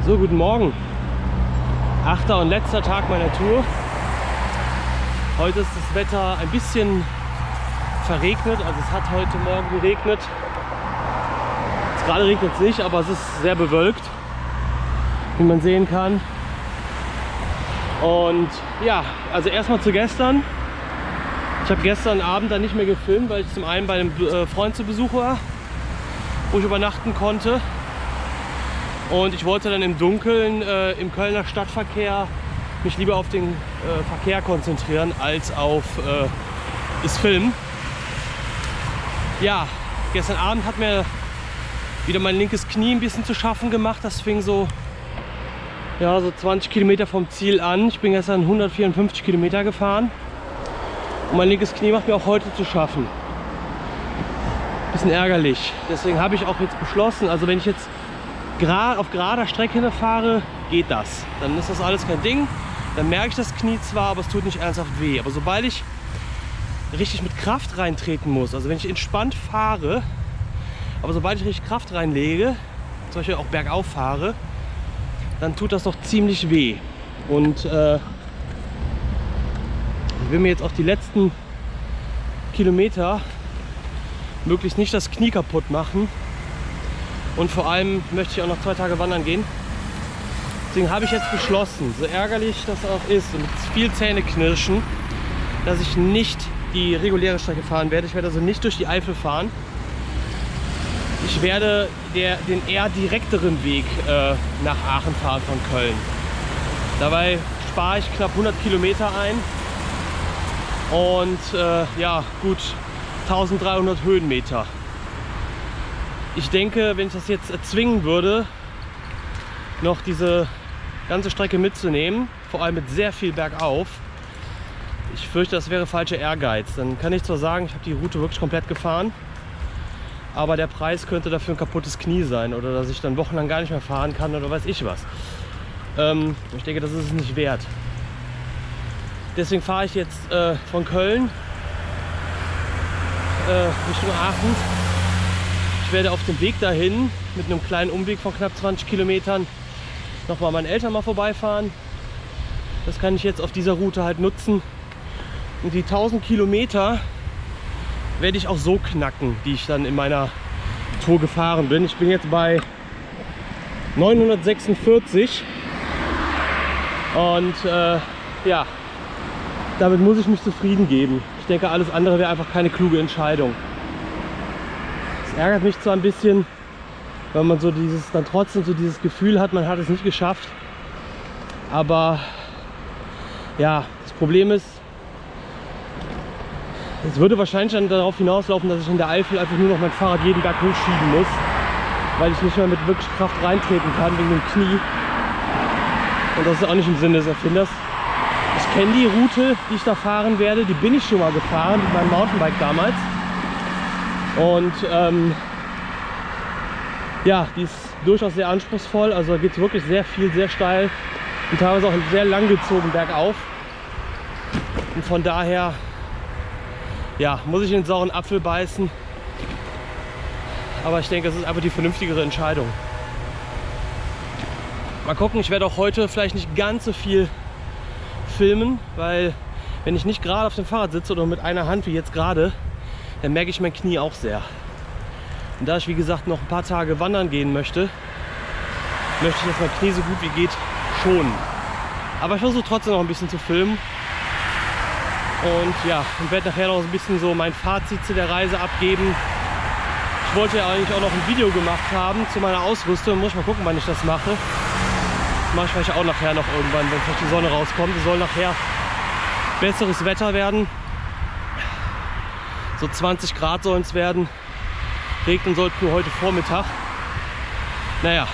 So, guten Morgen. 8. und letzter Tag meiner Tour. Heute ist das Wetter ein bisschen verregnet, also es hat heute Morgen geregnet. Jetzt gerade regnet es nicht, aber es ist sehr bewölkt, wie man sehen kann. Und ja, also erstmal zu gestern. Ich habe gestern Abend dann nicht mehr gefilmt, weil ich zum einen bei einem Freund zu Besuch war, wo ich übernachten konnte. Und ich wollte dann im Dunkeln im Kölner Stadtverkehr mich lieber auf den Verkehr konzentrieren als auf das Filmen. Ja, gestern Abend hat mir wieder mein linkes Knie ein bisschen zu schaffen gemacht. Das fing so 20 Kilometer vom Ziel an. Ich bin gestern 154 Kilometer gefahren. Und mein linkes Knie macht mir auch heute zu schaffen. Bisschen ärgerlich. Deswegen habe ich auch jetzt beschlossen, also wenn ich jetzt auf gerader Strecke fahre, geht das. Dann ist das alles kein Ding. Dann merke ich das Knie zwar, aber es tut nicht ernsthaft weh. Aber sobald ich richtig mit Kraft reintreten muss, also wenn ich entspannt fahre, aber sobald ich richtig Kraft reinlege, zum Beispiel auch bergauf fahre, dann tut das doch ziemlich weh. Und ich will mir jetzt auf die letzten Kilometer möglichst nicht das Knie kaputt machen. Und vor allem möchte ich auch noch 2 Tage wandern gehen. Deswegen habe ich jetzt beschlossen, so ärgerlich das auch ist und mit viel Zähneknirschen, dass ich nicht die reguläre Strecke fahren werde. Ich werde also nicht durch die Eifel fahren. Ich werde den eher direkteren Weg nach Aachen fahren von Köln. Dabei spare ich knapp 100 Kilometer ein und ja, gut 1300 Höhenmeter. Ich denke, wenn ich das jetzt erzwingen würde, noch diese ganze Strecke mitzunehmen, vor allem mit sehr viel bergauf, ich fürchte, das wäre falscher Ehrgeiz. Dann kann ich zwar sagen, ich habe die Route wirklich komplett gefahren, aber der Preis könnte dafür ein kaputtes Knie sein oder dass ich dann wochenlang gar nicht mehr fahren kann oder weiß ich was. Ich denke, das ist es nicht wert. Deswegen fahre ich jetzt von Köln Richtung Aachen. Ich werde auf dem Weg dahin mit einem kleinen Umweg von knapp 20 Kilometern nochmal meinen Eltern mal vorbeifahren. Das kann ich jetzt auf dieser Route halt nutzen. Und die 1000 Kilometer werde ich auch so knacken, die ich dann in meiner Tour gefahren bin. Ich bin jetzt bei 946 und ja, damit muss ich mich zufrieden geben. Ich denke, alles andere wäre einfach keine kluge Entscheidung. Es ärgert mich zwar ein bisschen, weil man so dann trotzdem so dieses Gefühl hat, man hat es nicht geschafft. Aber ja, das Problem ist, es würde wahrscheinlich dann darauf hinauslaufen, dass ich in der Eifel einfach nur noch mein Fahrrad jeden Berg hochschieben muss, weil ich nicht mehr mit wirklich Kraft reintreten kann wegen dem Knie. Und das ist auch nicht im Sinne des Erfinders. Ich kenne die Route, die ich da fahren werde, die bin ich schon mal gefahren mit meinem Mountainbike damals. Und ja, die ist durchaus sehr anspruchsvoll, also da geht es wirklich sehr viel, sehr steil und teilweise auch sehr langgezogen bergauf. Und von daher ja, muss ich in den sauren Apfel beißen. Aber ich denke, es ist einfach die vernünftigere Entscheidung. Mal gucken, ich werde auch heute vielleicht nicht ganz so viel filmen, weil wenn ich nicht gerade auf dem Fahrrad sitze oder mit einer Hand wie jetzt gerade, dann merke ich mein Knie auch sehr. Und da ich wie gesagt noch ein paar Tage wandern gehen möchte, möchte ich jetzt mein Knie so gut wie geht schonen. Aber ich versuche trotzdem noch ein bisschen zu filmen. Und ja, ich werde nachher noch ein bisschen so mein Fazit zu der Reise abgeben. Ich wollte ja eigentlich auch noch ein Video gemacht haben zu meiner Ausrüstung. Muss ich mal gucken, wann ich das mache. Das mache ich vielleicht auch nachher noch irgendwann, wenn vielleicht die Sonne rauskommt. Es soll nachher besseres Wetter werden. So 20 Grad sollen es werden. Regnen sollte nur heute Vormittag. Naja,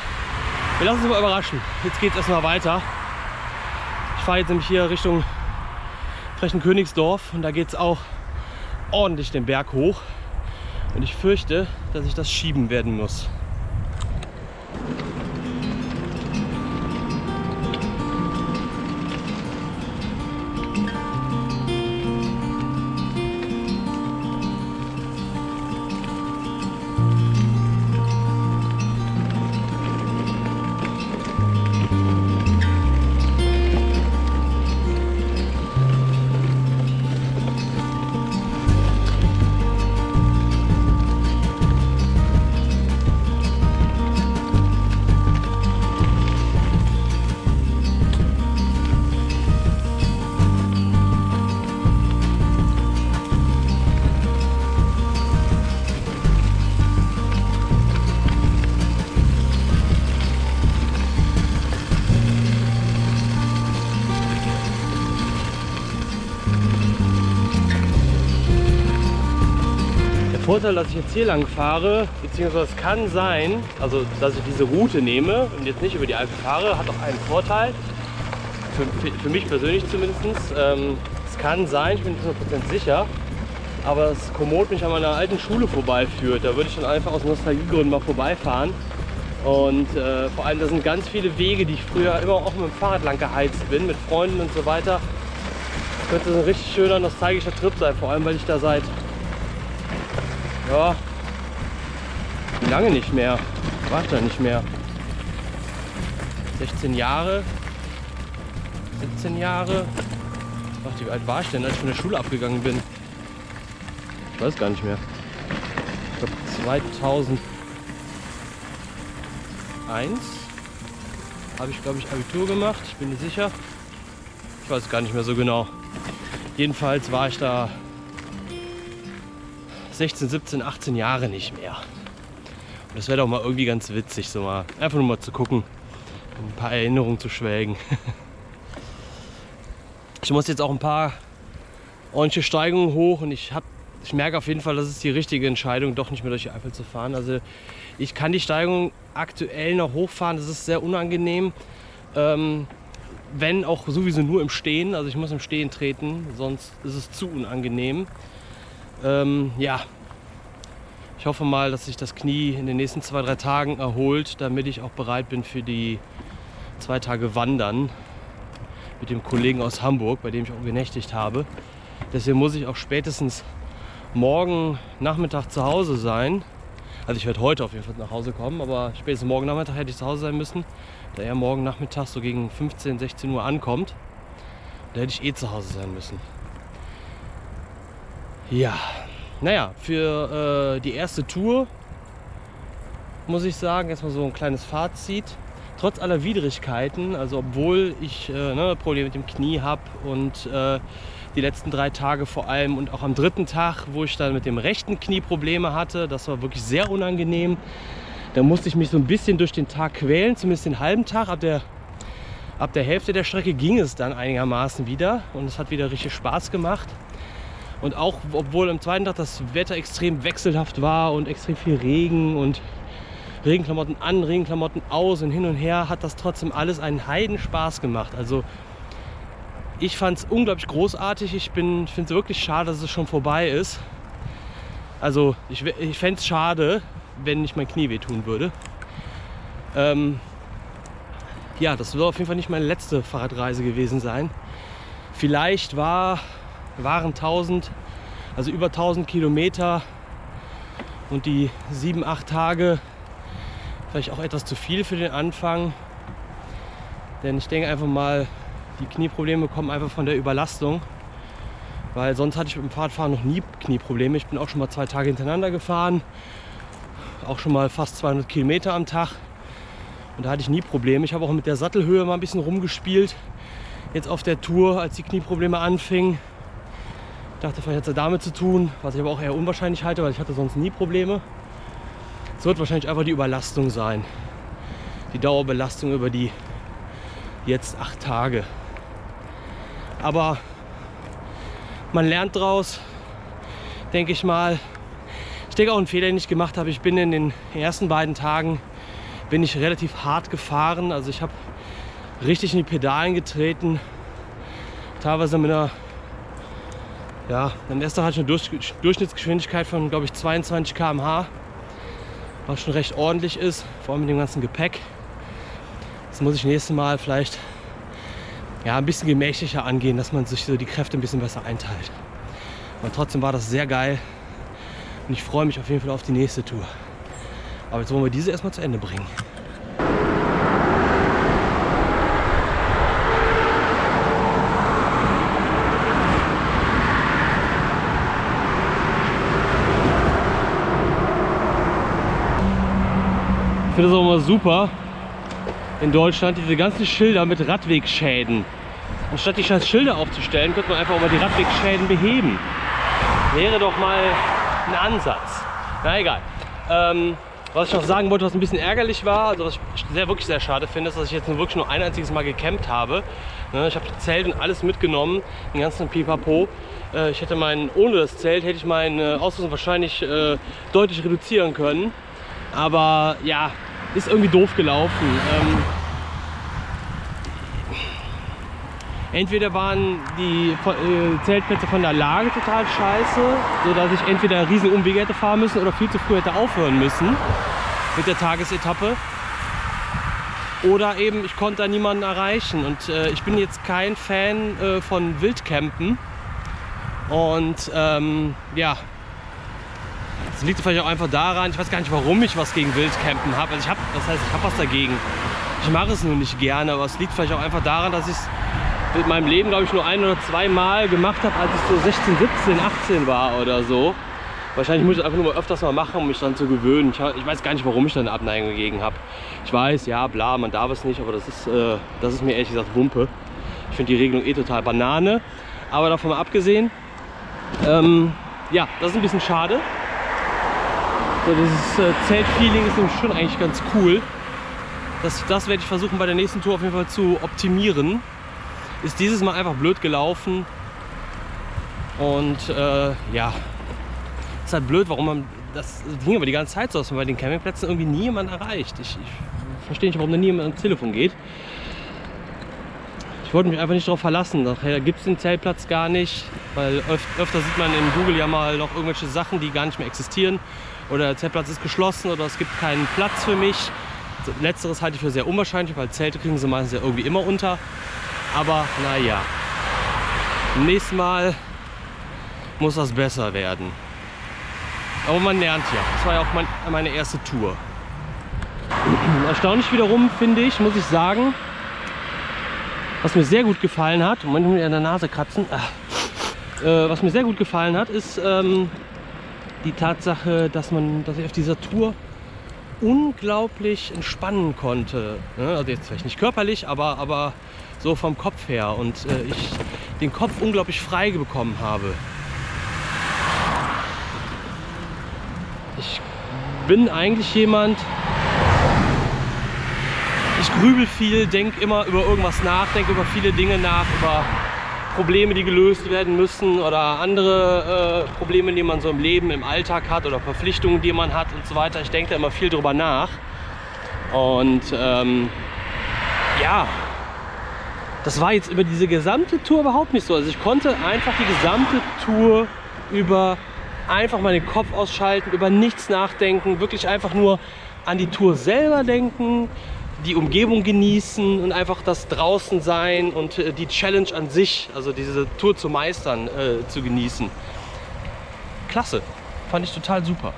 wir lassen uns mal überraschen. Jetzt geht es erstmal weiter. Ich fahre jetzt nämlich hier Richtung Königsdorf und da geht es auch ordentlich den Berg hoch. Und ich fürchte, dass ich das schieben werden muss. Vorteil, dass ich jetzt hier lang fahre, beziehungsweise es kann sein, also dass ich diese Route nehme und jetzt nicht über die Alpen fahre, hat auch einen Vorteil, für mich persönlich zumindest. Es kann sein, ich bin nicht 100% sicher, aber das Komoot mich an meiner alten Schule vorbeiführt. Da würde ich dann einfach aus Nostalgiegründen mal vorbeifahren. Und vor allem, da sind ganz viele Wege, die ich früher immer auch mit dem Fahrrad lang geheizt bin, mit Freunden und so weiter. Das könnte ein richtig schöner, nostalgischer Trip sein, vor allem, weil ich da seit, ja, lange nicht mehr, war ich da nicht mehr. 16 Jahre, 17 Jahre. Ach, wie alt war ich denn, als ich von der Schule abgegangen bin? Ich weiß gar nicht mehr. Ich glaube 2001 habe ich, glaube ich, Abitur gemacht. Ich bin nicht sicher. Ich weiß gar nicht mehr so genau. Jedenfalls war ich da 16, 17, 18 Jahre nicht mehr. Und das wäre doch mal irgendwie ganz witzig, so mal einfach nur mal zu gucken, ein paar Erinnerungen zu schwelgen. Ich muss jetzt auch ein paar ordentliche Steigungen hoch und ich merke auf jeden Fall, das ist die richtige Entscheidung, doch nicht mehr durch die Eifel zu fahren. Also ich kann die Steigung aktuell noch hochfahren, das ist sehr unangenehm. Wenn auch sowieso nur im Stehen, also ich muss im Stehen treten, sonst ist es zu unangenehm. Ja, ich hoffe mal, dass sich das Knie in den nächsten 2-3 Tagen erholt, damit ich auch bereit bin für die 2 Tage Wandern mit dem Kollegen aus Hamburg, bei dem ich auch genächtigt habe. Deswegen muss ich auch spätestens morgen Nachmittag zu Hause sein. Also ich werde heute auf jeden Fall nach Hause kommen, aber spätestens morgen Nachmittag hätte ich zu Hause sein müssen, da er morgen Nachmittag so gegen 15, 16 Uhr ankommt. Da hätte ich eh zu Hause sein müssen. Ja, naja, für die erste Tour muss ich sagen, erstmal so ein kleines Fazit. Trotz aller Widrigkeiten, also obwohl ich Probleme mit dem Knie habe und die letzten 3 Tage vor allem und auch am 3. Tag, wo ich dann mit dem rechten Knie Probleme hatte, das war wirklich sehr unangenehm. Da musste ich mich so ein bisschen durch den Tag quälen, zumindest den halben Tag. Ab der Hälfte der Strecke ging es dann einigermaßen wieder und es hat wieder richtig Spaß gemacht. Und auch obwohl am 2. Tag das Wetter extrem wechselhaft war und extrem viel Regen und Regenklamotten an, Regenklamotten aus und hin und her, hat das trotzdem alles einen Heidenspaß gemacht. Also ich fand es unglaublich großartig. Ich finde es wirklich schade, dass es schon vorbei ist. Also ich fände es schade, wenn nicht mein Knie wehtun würde. Ja, das soll auf jeden Fall nicht meine letzte Fahrradreise gewesen sein. Vielleicht waren 1000, also über 1000 Kilometer und die 7, 8 Tage vielleicht auch etwas zu viel für den Anfang. Denn ich denke einfach mal, die Knieprobleme kommen einfach von der Überlastung. Weil sonst hatte ich mit dem Fahrradfahren noch nie Knieprobleme. Ich bin auch schon mal 2 Tage hintereinander gefahren. Auch schon mal fast 200 Kilometer am Tag. Und da hatte ich nie Probleme. Ich habe auch mit der Sattelhöhe mal ein bisschen rumgespielt. Jetzt auf der Tour, als die Knieprobleme anfingen. Ich dachte, vielleicht hat es damit zu tun, was ich aber auch eher unwahrscheinlich halte, weil ich hatte sonst nie Probleme. Es wird wahrscheinlich einfach die Überlastung sein. Die Dauerbelastung über die jetzt 8 Tage. Aber man lernt draus, denke ich mal. Ich denke auch einen Fehler, den ich gemacht habe. Ich bin in den ersten beiden Tagen relativ hart gefahren. Also ich habe richtig in die Pedalen getreten. Teilweise mit einer, ja, am ersten Tag hatte ich eine Durchschnittsgeschwindigkeit von, glaube ich, 22 km/h. Was schon recht ordentlich ist, vor allem mit dem ganzen Gepäck. Das muss ich nächstes Mal vielleicht ja, ein bisschen gemächlicher angehen, dass man sich so die Kräfte ein bisschen besser einteilt. Aber trotzdem war das sehr geil und ich freue mich auf jeden Fall auf die nächste Tour. Aber jetzt wollen wir diese erstmal zu Ende bringen. Ich finde das auch immer super in Deutschland, diese ganzen Schilder mit Radwegschäden. Anstatt die scheiß Schilder aufzustellen, könnte man einfach auch mal die Radwegschäden beheben. Wäre doch mal ein Ansatz. Na egal. Was ich noch sagen wollte, was ein bisschen ärgerlich war, also was ich wirklich sehr schade finde, ist, dass ich jetzt wirklich nur ein einziges Mal gecampt habe. Ich habe das Zelt und alles mitgenommen, den ganzen Pipapo. Ich hätte ohne das Zelt hätte ich meine Ausrüstung wahrscheinlich deutlich reduzieren können. Aber ja, ist irgendwie doof gelaufen. Entweder waren die Zeltplätze von der Lage total scheiße, sodass ich entweder riesen Umwege hätte fahren müssen oder viel zu früh hätte aufhören müssen mit der Tagesetappe. Oder eben, ich konnte da niemanden erreichen. Und ich bin jetzt kein Fan von Wildcampen. Und ja, das liegt vielleicht auch einfach daran, ich weiß gar nicht, warum ich was gegen Wildcampen habe. Also das heißt, ich habe was dagegen. Ich mache es nur nicht gerne, aber es liegt vielleicht auch einfach daran, dass ich es in meinem Leben, glaube ich, nur ein- oder zweimal gemacht habe, als ich so 16, 17, 18 war oder so. Wahrscheinlich muss ich es einfach nur mal öfters mal machen, um mich dann zu gewöhnen. Ich weiß gar nicht, warum ich da eine Abneigung dagegen habe. Ich weiß, ja, bla, man darf es nicht, aber das ist mir ehrlich gesagt Wumpe. Ich finde die Regelung total Banane. Aber davon mal abgesehen, ja, das ist ein bisschen schade. So, dieses Zeltfeeling ist nämlich schon eigentlich ganz cool. Das werde ich versuchen bei der nächsten Tour auf jeden Fall zu optimieren. Ist dieses Mal einfach blöd gelaufen. Und ja, ist halt blöd, warum man das ging aber die ganze Zeit so, dass man bei den Campingplätzen irgendwie nie jemand erreicht. Ich verstehe nicht, warum da nie jemand ans Telefon geht. Ich wollte mich einfach nicht darauf verlassen. Nachher gibt es den Zeltplatz gar nicht, weil öfter sieht man in Google ja mal noch irgendwelche Sachen, die gar nicht mehr existieren. Oder der Zeltplatz ist geschlossen oder es gibt keinen Platz für mich. Letzteres halte ich für sehr unwahrscheinlich, weil Zelte kriegen sie meistens ja irgendwie immer unter. Aber naja, beim nächsten Mal muss das besser werden. Aber man lernt ja. Das war ja auch meine erste Tour. Erstaunlich wiederum finde ich, muss ich sagen, was mir sehr gut gefallen hat, Moment, ich muss mir an der Nase kratzen. Was mir sehr gut gefallen hat, ist die Tatsache, dass ich auf dieser Tour unglaublich entspannen konnte. Also jetzt vielleicht nicht körperlich, aber so vom Kopf her. Und ich den Kopf unglaublich frei bekommen habe. Ich bin eigentlich jemand, ich grübel viel, denke immer über irgendwas nach, denke über viele Dinge nach, über Probleme, die gelöst werden müssen oder andere Probleme, die man so im Leben, im Alltag hat oder Verpflichtungen, die man hat und so weiter. Ich denke da immer viel drüber nach. Und ja, das war jetzt über diese gesamte Tour überhaupt nicht so. Also ich konnte einfach die gesamte Tour über einfach mal den Kopf ausschalten, über nichts nachdenken, wirklich einfach nur an die Tour selber denken, die Umgebung genießen und einfach das draußen sein und die Challenge an sich, also diese Tour zu meistern, zu genießen. Klasse, fand ich total super.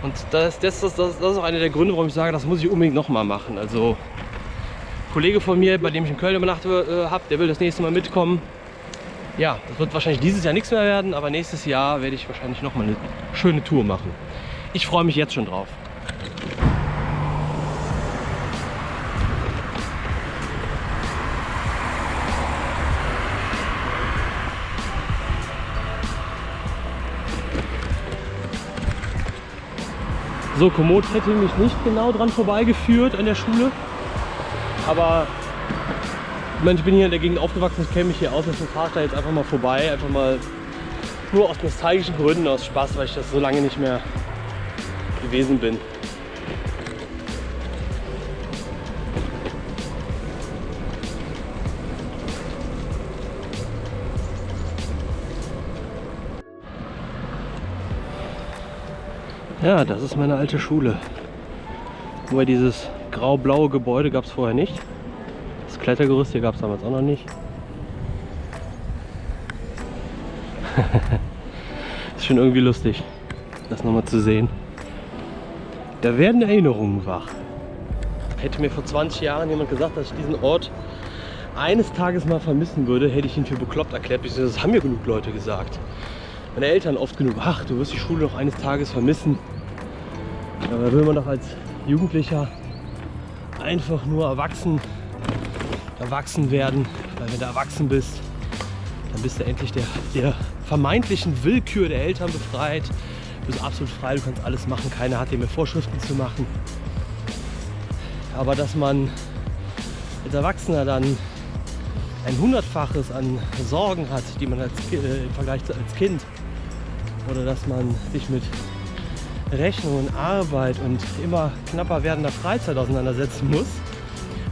Und das ist auch einer der Gründe, warum ich sage, das muss ich unbedingt nochmal machen. Also ein Kollege von mir, bei dem ich in Köln übernachtet habe, der will das nächste Mal mitkommen. Ja, das wird wahrscheinlich dieses Jahr nichts mehr werden, aber nächstes Jahr werde ich wahrscheinlich nochmal eine schöne Tour machen. Ich freue mich jetzt schon drauf. So, Komoot hätte mich nicht genau dran vorbeigeführt an der Schule, aber ich bin hier in der Gegend aufgewachsen, ich kenne mich hier aus, deswegen fahre ich da jetzt einfach mal vorbei, einfach mal nur aus nostalgischen Gründen, aus Spaß, weil ich das so lange nicht mehr gewesen bin. Ja, das ist meine alte Schule. Wobei dieses grau-blaue Gebäude gab es vorher nicht. Das Klettergerüst hier gab es damals auch noch nicht. Ist schon irgendwie lustig, das nochmal zu sehen. Da werden Erinnerungen wach. Hätte mir vor 20 Jahren jemand gesagt, dass ich diesen Ort eines Tages mal vermissen würde, hätte ich ihn für bekloppt erklärt. Das haben mir genug Leute gesagt. Meine Eltern oft genug. Ach, du wirst die Schule noch eines Tages vermissen. Da will man doch als Jugendlicher einfach nur erwachsen werden. Weil wenn du erwachsen bist, dann bist du endlich der vermeintlichen Willkür der Eltern befreit. Du bist absolut frei, du kannst alles machen, keiner hat dir mehr Vorschriften zu machen. Aber dass man als Erwachsener dann ein Hundertfaches an Sorgen hat, die man im Vergleich als Kind, oder dass man sich mit Rechnungen, Arbeit und immer knapper werdender Freizeit auseinandersetzen muss,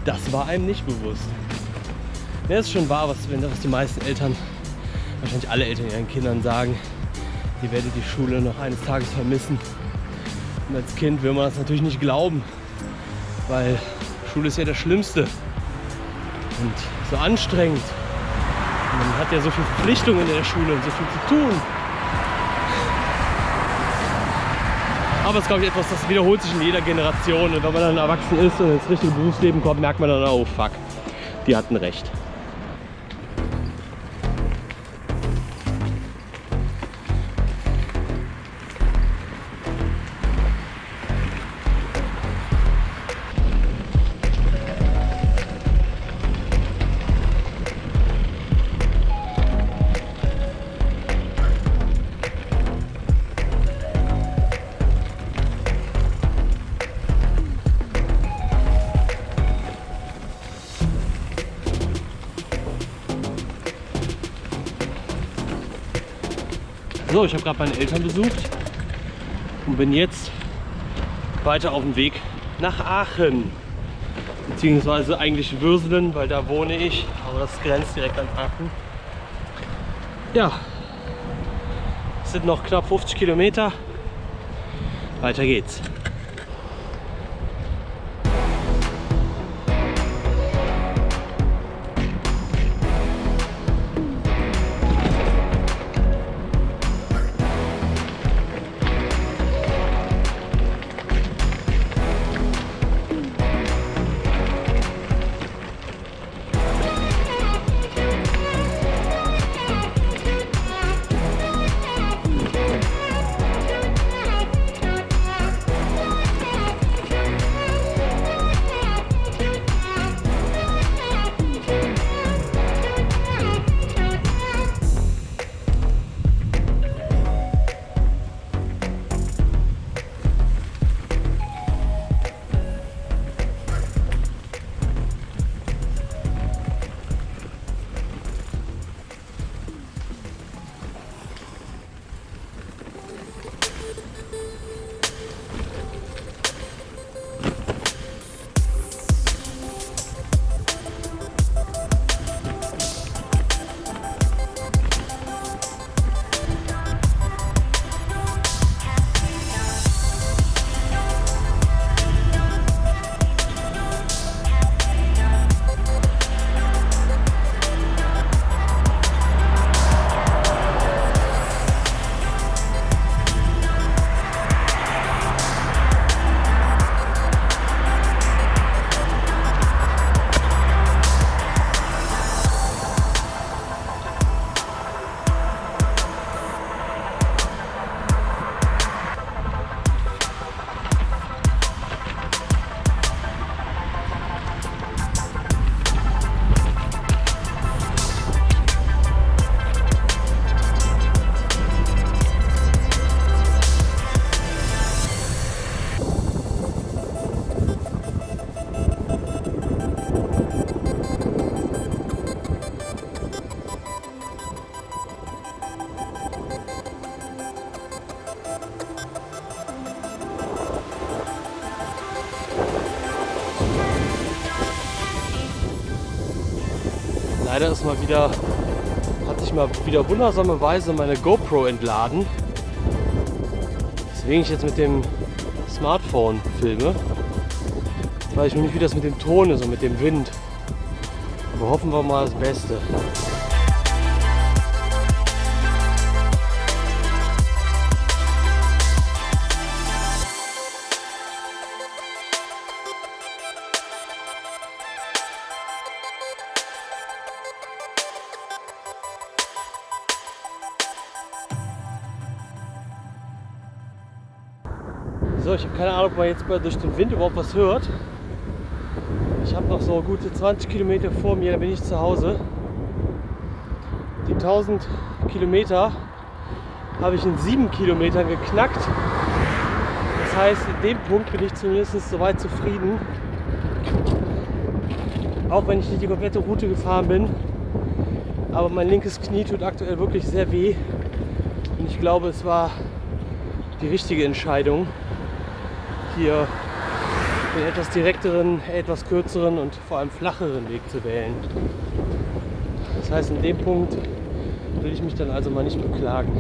das war einem nicht bewusst. Ja, das ist schon wahr, was die meisten Eltern, wahrscheinlich alle Eltern ihren Kindern sagen, ihr werdet die Schule noch eines Tages vermissen. Und als Kind will man das natürlich nicht glauben, weil Schule ist ja das Schlimmste und so anstrengend. Und man hat ja so viele Verpflichtungen in der Schule und so viel zu tun. Aber es ist, glaube ich, etwas, das wiederholt sich in jeder Generation. Und wenn man dann erwachsen ist und ins richtige Berufsleben kommt, merkt man dann, oh fuck, die hatten recht. So, ich habe gerade meine Eltern besucht und bin jetzt weiter auf dem Weg nach Aachen. Beziehungsweise eigentlich Würselen, weil da wohne ich, aber das grenzt direkt an Aachen. Ja, es sind noch knapp 50 Kilometer. Weiter geht's. Leider ist hat sich mal wieder wundersamerweise meine GoPro entladen, weswegen ich jetzt mit dem Smartphone filme. Jetzt weiß ich noch nicht, wie das mit dem Ton ist und mit dem Wind. Aber hoffen wir mal das Beste. So, ich habe keine Ahnung, ob man jetzt durch den Wind überhaupt was hört. Ich habe noch so gute 20 Kilometer vor mir, dann bin ich zu Hause. Die 1000 Kilometer habe ich in 7 Kilometern geknackt. Das heißt, in dem Punkt bin ich zumindest soweit zufrieden. Auch wenn ich nicht die komplette Route gefahren bin. Aber mein linkes Knie tut aktuell wirklich sehr weh. Und ich glaube, es war die richtige Entscheidung, hier den etwas direkteren, etwas kürzeren und vor allem flacheren Weg zu wählen. Das heißt, in dem Punkt will ich mich dann also mal nicht beklagen.